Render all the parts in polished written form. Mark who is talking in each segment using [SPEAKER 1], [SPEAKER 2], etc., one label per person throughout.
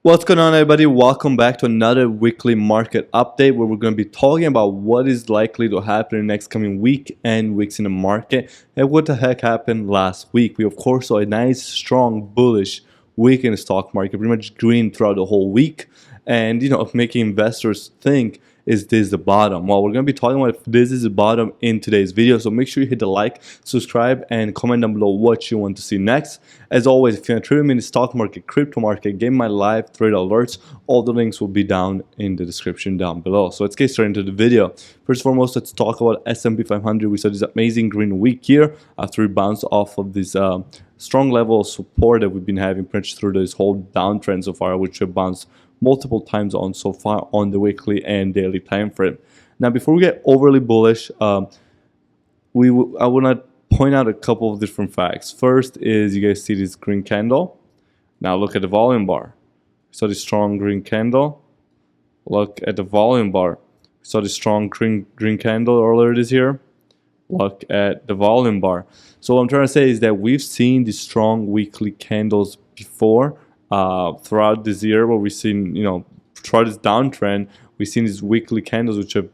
[SPEAKER 1] What's going on, everybody? Welcome back to another weekly market update where we're going to be talking about what is likely to happen in the next coming week and weeks in the market and what the heck happened last week. We, of course, saw a nice, strong, bullish week in the stock market, pretty much green throughout the whole week. And, making investors think, is this the bottom? Well, we're going to be talking about if this is the bottom in today's video. So make sure you hit the like, subscribe, and comment down below what you want to see next. As always, if you're interested in the stock market, crypto market, get my live trade alerts. All the links will be down in the description down below. So let's get straight into the video. First and foremost, let's talk about S&P 500. We saw this amazing green week here after we bounced off of this strong level of support that we've been having pretty much through this whole downtrend so far, which have bounced multiple times on so far on the weekly and daily time frame. Now, before we get overly bullish, I want to point out a couple of different facts. First is you guys see this green candle. Now look at the volume bar. So this strong green candle. Look at the volume bar. So the strong green candle earlier this year. Look at the volume bar. So what I'm trying to say is that we've seen these strong weekly candles before throughout this year, where we've seen, throughout this downtrend, we've seen these weekly candles which have,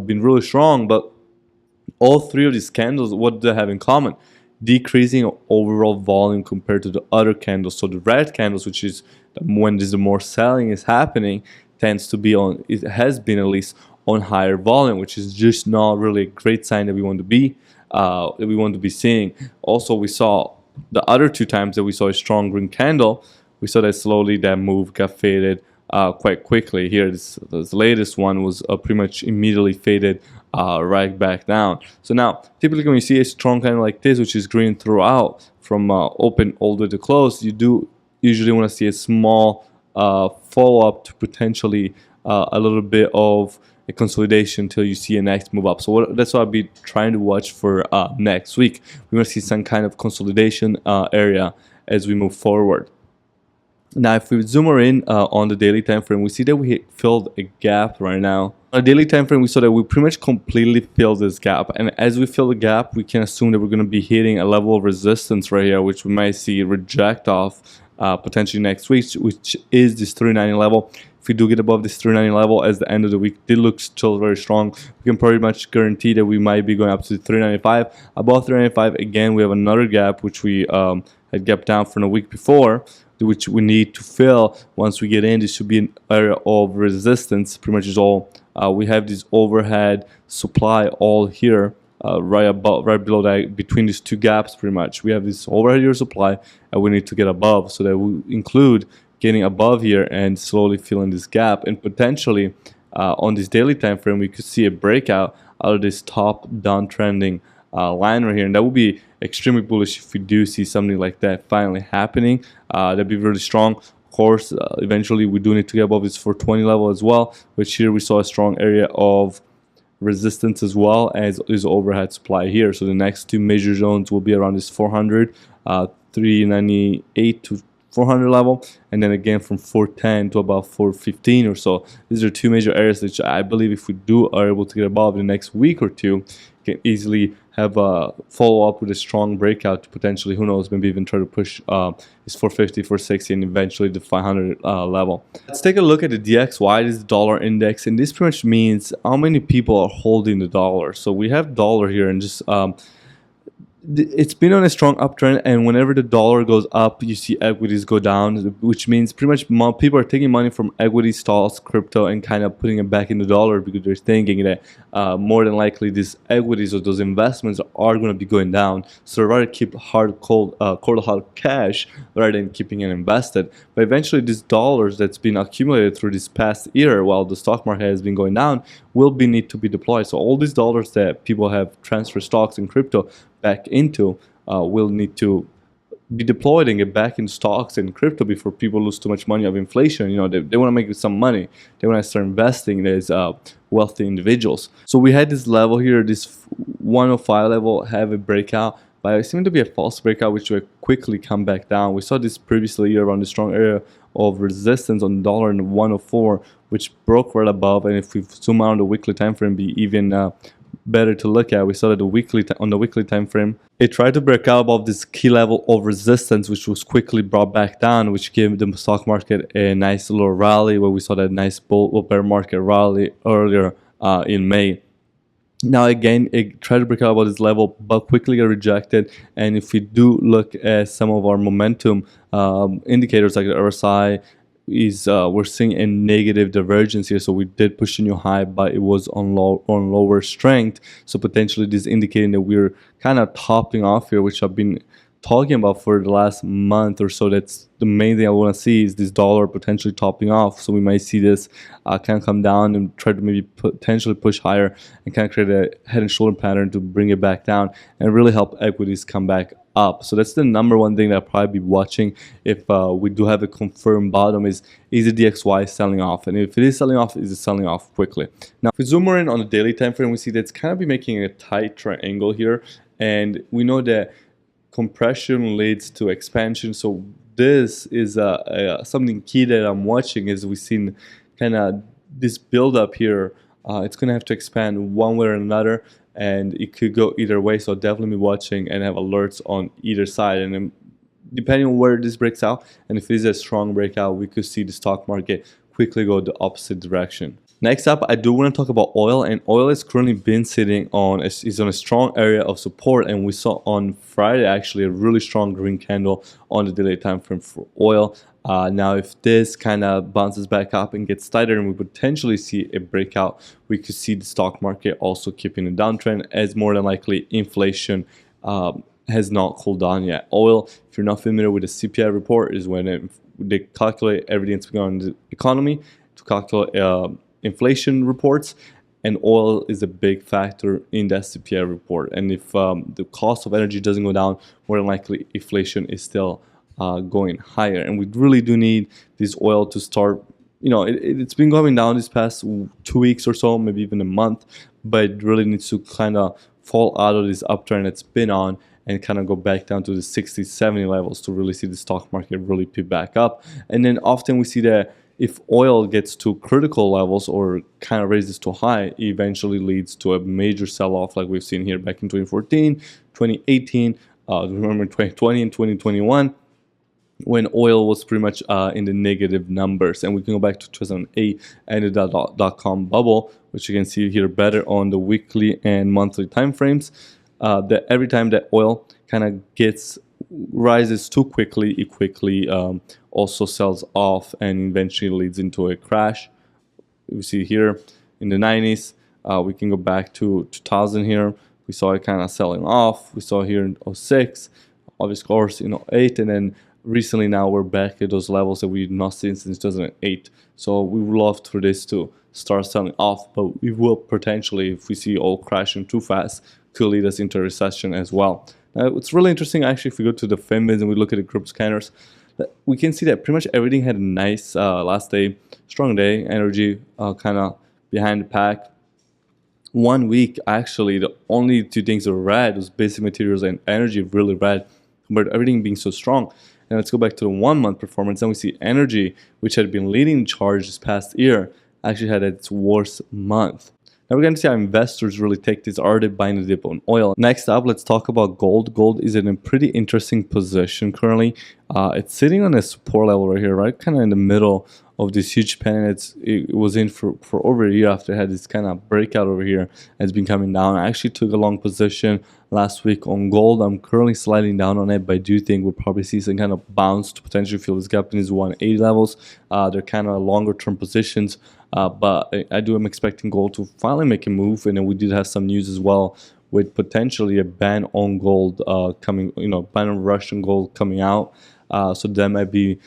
[SPEAKER 1] been really strong. But all three of these candles, what do they have in common? Decreasing overall volume compared to the other candles. So the red candles, which is when the more selling is happening, tends to be on, it has been at least on higher volume, which is just not really a great sign that we want to be seeing. Also, we saw the other two times that we saw a strong green candle, we saw that slowly that move got faded quite quickly. Here, this latest one was pretty much immediately faded right back down. So now, typically when you see a strong candle like this, which is green throughout from open all the way to close, you do usually want to see a small follow-up to potentially a little bit of a consolidation until you see a next move up. So that's what I'll be trying to watch for next week. We want to see some kind of consolidation area as we move forward. Now, if we zoom in on the daily time frame, we see that we filled a gap right now. On the daily time frame, we saw that we pretty much completely filled this gap. And as we fill the gap, we can assume that we're going to be hitting a level of resistance right here, which we might see reject off potentially next week, which is this 390 level. If we do get above this 390 level as the end of the week, it looks still very strong. We can pretty much guarantee that we might be going up to 395. Above 395, again, we have another gap, which we had gapped down from a week before, which we need to fill. Once we get in, this should be an area of resistance. Pretty much is all. We have this overhead supply all here, right below that, between these two gaps. Pretty much, we have this overhead here supply, and we need to get above. So that will include getting above here and slowly filling this gap. And potentially, on this daily time frame, we could see a breakout out of this top downtrending line right here, and that would be extremely bullish if we do see something like that finally happening. That'd be really strong. Of course, eventually we do need to get above this 420 level as well, which here we saw a strong area of resistance as well as is overhead supply here. So the next two major zones will be around this 400, 398 to 400 level, and then again from 410 to about 415 or so. These are two major areas that I believe if we are able to get above in the next week or two, can easily have a follow-up with a strong breakout to potentially, who knows, maybe even try to push this 450, 460, and eventually the 500 level. Let's take a look at the DXY, this is the dollar index, and this pretty much means how many people are holding the dollar. So we have dollar here, and just it's been on a strong uptrend, and whenever the dollar goes up, you see equities go down, which means pretty much people are taking money from equity stocks, crypto, and kind of putting it back in the dollar because they're thinking that more than likely these equities or those investments are going to be going down. So they'd rather keep cold hard cash rather than keeping it invested. But eventually, these dollars that's been accumulated through this past year while the stock market has been going down will need to be deployed. So all these dollars that people have transferred stocks and crypto back into will need to be deployed and get back in stocks and crypto before people lose too much money of inflation. They want to make some money. They want to start investing as wealthy individuals. So we had this level here, this 105 level, have a breakout, but it seemed to be a false breakout, which will quickly come back down. We saw this previously around the strong area of resistance on the dollar in 104, which broke right above. And if we zoom out on the weekly time frame, be even better to look at. We saw that on the weekly time frame, it tried to break out above this key level of resistance, which was quickly brought back down, which gave the stock market a nice little rally, where we saw that nice bear market rally earlier in May. Now again, it tried to break out about this level, but quickly got rejected. And if we do look at some of our momentum indicators, like the RSI, we're seeing a negative divergence here. So we did push a new high, but it was on lower strength. So potentially this indicating that we're kind of topping off here, which I've been talking about for the last month or so. That's the main thing I want to see, is this dollar potentially topping off. So we might see this kind of come down and try to maybe potentially push higher and kind of create a head and shoulder pattern to bring it back down and really help equities come back up. So that's the number one thing that I'll probably be watching if we do have a confirmed bottom, is the DXY selling off? And if it is selling off, is it selling off quickly? Now, if we zoom in on the daily time frame, we see that it's kind of be making a tight triangle here, and we know that compression leads to expansion. So this is something key that I'm watching, is we've seen kind of this build up here. It's going to have to expand one way or another, and it could go either way. So definitely be watching and have alerts on either side. And then depending on where this breaks out, and if it is a strong breakout, we could see the stock market quickly go the opposite direction. Next up, I do want to talk about oil, and oil has currently been sitting on is on a strong area of support, and we saw on Friday actually a really strong green candle on the daily time frame for oil. Now, if this kind of bounces back up and gets tighter, and we potentially see a breakout, we could see the stock market also keeping a downtrend, as more than likely inflation has not cooled down yet. Oil, if you're not familiar with the CPI report, is when they calculate everything that's going on in the economy to calculate inflation reports, and oil is a big factor in that CPI report. And if the cost of energy doesn't go down, more than likely inflation is still going higher. And we really do need this oil to start, it's been going down this past 2 weeks or so, maybe even a month, but it really needs to kind of fall out of this uptrend it's been on and kind of go back down to the 60, 70 levels to really see the stock market really pick back up. And then often we see that if oil gets to critical levels or kind of raises to high, it eventually leads to a major sell-off, like we've seen here back in 2014, 2018, remember 2020 and 2021, when oil was pretty much in the negative numbers. And we can go back to 2008 and the dot-com bubble, which you can see here better on the weekly and monthly time frames. That every time that oil kind of rises too quickly, it quickly also sells off and eventually leads into a crash. We see here in the 90s, we can go back to 2000 here. We saw it kind of selling off. We saw here in 06, obviously, of course, in 08, and then recently now we're back at those levels that we've not seen since 2008. So we would love for this to start selling off, but we will potentially, if we see oil crashing too fast, could lead us into a recession as well. Now, it's really interesting, actually, if we go to the FinViz and we look at the group scanners, we can see that pretty much everything had a nice last day, strong day, energy kind of behind the pack. 1 week, actually, the only two things that were red was basic materials and energy, really red, but everything being so strong. And let's go back to the 1 month performance, and we see energy, which had been leading the charge this past year, actually had its worst month. Now we're going to see how investors really take this. Are they buying the dip on oil? Next up, let's talk about gold. Gold is in a pretty interesting position currently. It's sitting on a support level right here, right kind of in the middle of this huge pennant. It was in for over a year after it had this kind of breakout over here. It's been coming down. I actually took a long position last week on gold. I'm currently sliding down on it, but I do think we'll probably see some kind of bounce to potentially fill this gap in these 180 levels. They're kind of longer term positions. But I am expecting gold to finally make a move, and then we did have some news as well with potentially a ban on gold coming, ban on Russian gold coming out. So that might be,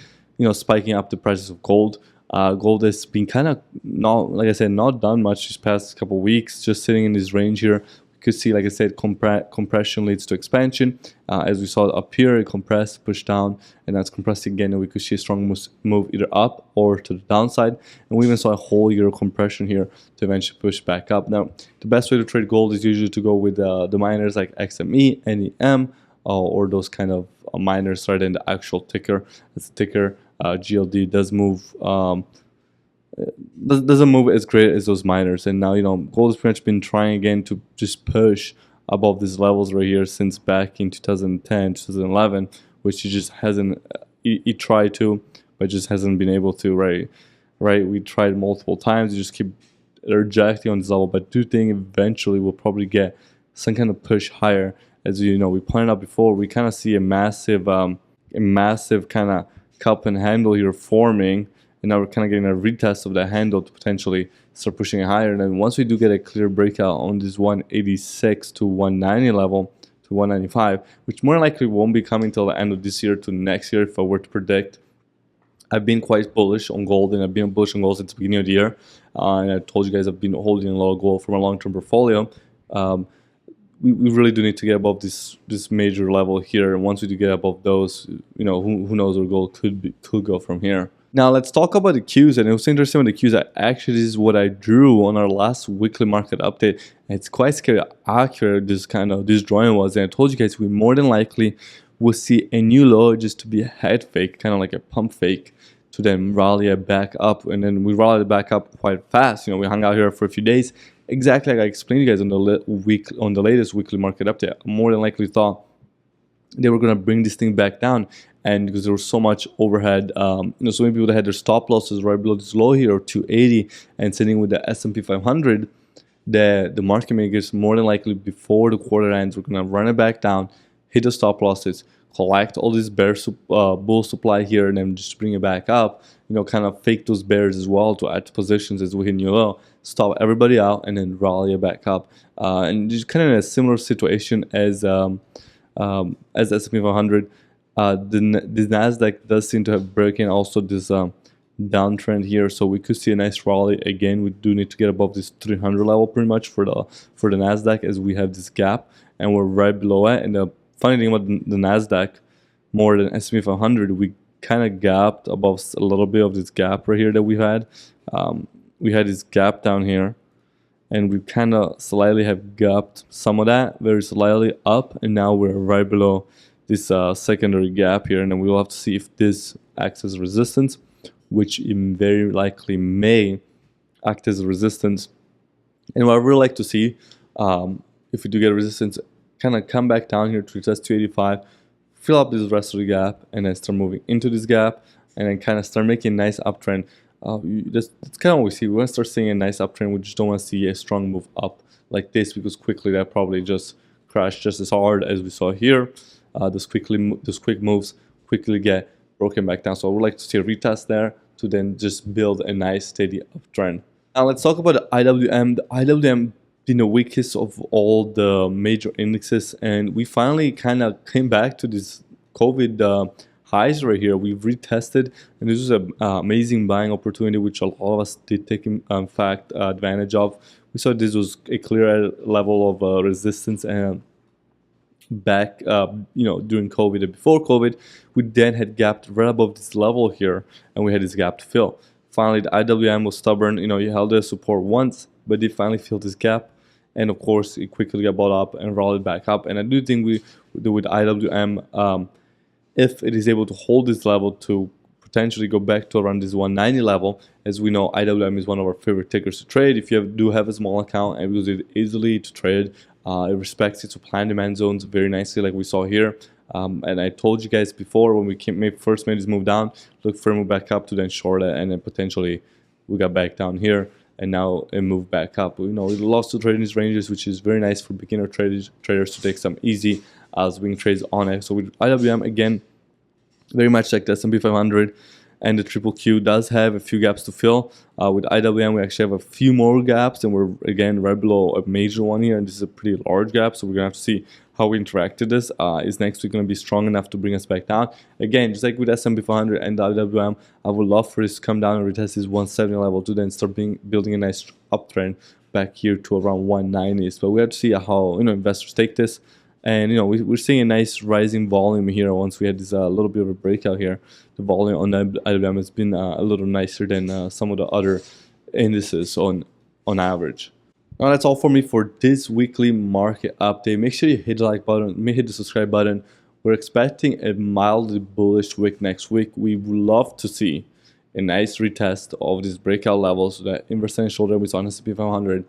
[SPEAKER 1] spiking up the prices of gold. Gold has been kind of not, like I said, not done much these past couple of weeks, just sitting in this range here. Could see, like I said, compression leads to expansion. As we saw up here, it compressed, pushed down, and that's compressed again, and we could see a strong move either up or to the downside. And we even saw a whole year of compression here to eventually push back up. Now, the best way to trade gold is usually to go with the miners like XME, NEM, or those kind of miners rather than the actual ticker. It's a ticker. GLD does move doesn't move as great as those miners. And now, gold has pretty much been trying again to just push above these levels right here since back in 2010, 2011, which he just hasn't. He tried to, but just hasn't been able to. Right. We tried multiple times. You just keep rejecting on this level, but do think eventually we'll probably get some kind of push higher. As we pointed out before, we kind of see a massive kind of cup and handle here forming, and now we're kind of getting a retest of that handle to potentially start pushing it higher. And then once we do get a clear breakout on this 186 to 190 level to 195, which more likely won't be coming till the end of this year to next year, if I were to predict. I've been quite bullish on gold, and I've been bullish on gold since the beginning of the year. And I told you guys I've been holding a lot of gold from a long-term portfolio. We really do need to get above this major level here, and once we do get above those, who knows where gold could go from here. Now let's talk about the Qs, and it was interesting with the Qs. Actually, this is what I drew on our last weekly market update. And it's quite scary accurate this drawing was, and I told you guys we more than likely will see a new low just to be a head fake, kind of like a pump fake, to then rally it back up, and then we rallied it back up quite fast. We hung out here for a few days, exactly like I explained to you guys on the latest weekly market update. I more than likely thought they were gonna bring this thing back down, and because there was so much overhead, so many people that had their stop losses right below this low here, or 280, and sitting with the S&P 500, the market makers more than likely before the quarter ends, we're gonna run it back down, hit the stop losses, collect all this bull supply here, and then just bring it back up, kind of fake those bears as well to add to positions as we hit new low, stop everybody out, and then rally it back up. And just kind of in a similar situation as S&P 500, the Nasdaq does seem to have broken also this downtrend here, so we could see a nice rally again. We do need to get above this 300 level pretty much for the Nasdaq, as we have this gap and we're right below it. And the funny thing about the Nasdaq, more than S&P 500, we kind of gapped above a little bit of this gap right here that we had. We had this gap down here, and we kind of slightly have gapped some of that, very slightly up, and now we're right below this secondary gap here. And then we will have to see if this acts as resistance, which very likely may act as resistance. And what I really like to see, if we do get resistance, kind of come back down here to test 285, fill up this rest of the gap, and then start moving into this gap, and then kind of start making a nice uptrend. That's kind of what we see. We want to start seeing a nice uptrend. We just don't want to see a strong move up like this, because quickly that probably just crashed just as hard as we saw here. Those quick moves quickly get broken back down. So I would like to see a retest there to then just build a nice steady uptrend. Now let's talk about the IWM. The IWM been the weakest of all the major indexes, and we finally kind of came back to this COVID highs right here. We've retested, and this was an amazing buying opportunity, which a lot of us did take in fact advantage of. We saw this was a clear level of resistance, and back during COVID and before COVID, we then had gapped right above this level here, and we had this gap to fill. Finally, the IWM was stubborn. You held the support once, but did finally fill this gap, and of course it quickly got bought up and rolled back up. And I do think we do with IWM, if it is able to hold this level to potentially go back to around this 190 level. As we know, IWM is one of our favorite tickers to trade. If you do have a small account and use it easily to trade, it respects its supply and demand zones very nicely, like we saw here. And I told you guys before, when we first made this move down, look for a move back up to then short it, and then potentially we got back down here, and now it moved back up. We lost to trade in these ranges, which is very nice for beginner traders to take some easy swing trades on it. So with IWM, again, very much like the S&P 500 and the triple Q does have a few gaps to fill. With IWM, we actually have a few more gaps, and we're again right below a major one here, and this is a pretty large gap, so we're gonna have to see how we interact with this. Is next week going to be strong enough to bring us back down? Again, just like with S&P 500 and the IWM, I would love for this to come down and retest this 170 level to then start building a nice uptrend back here to around 190s. But we have to see how investors take this. And we're seeing a nice rising volume here. Once we had this little bit of a breakout here, the volume on the IWM has been a little nicer than some of the other indices on average. Now that's all for me for this weekly market update. Make sure you hit the like button, hit the subscribe button. We're expecting a mildly bullish week next week. We would love to see a nice retest of these breakout levels, that inverse and shoulder we saw on S&P 500,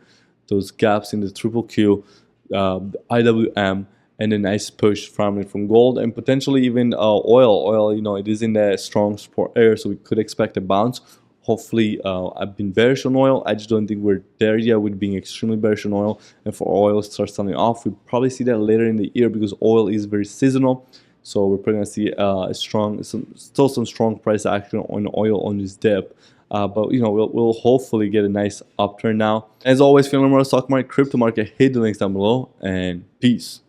[SPEAKER 1] those gaps in the triple Q, the IWM, and a nice push from gold and potentially even oil. Oil, you know, it is in the strong support area, so we could expect a bounce. Hopefully, I've been bearish on oil. I just don't think we're there yet with being extremely bearish on oil. And for oil to start selling off, we probably see that later in the year because oil is very seasonal. So we're probably going to see still some strong price action on oil on this dip. But you know, we'll hopefully get a nice upturn now. As always, if you want to learn more about stock market, crypto market, hit the links down below, and peace.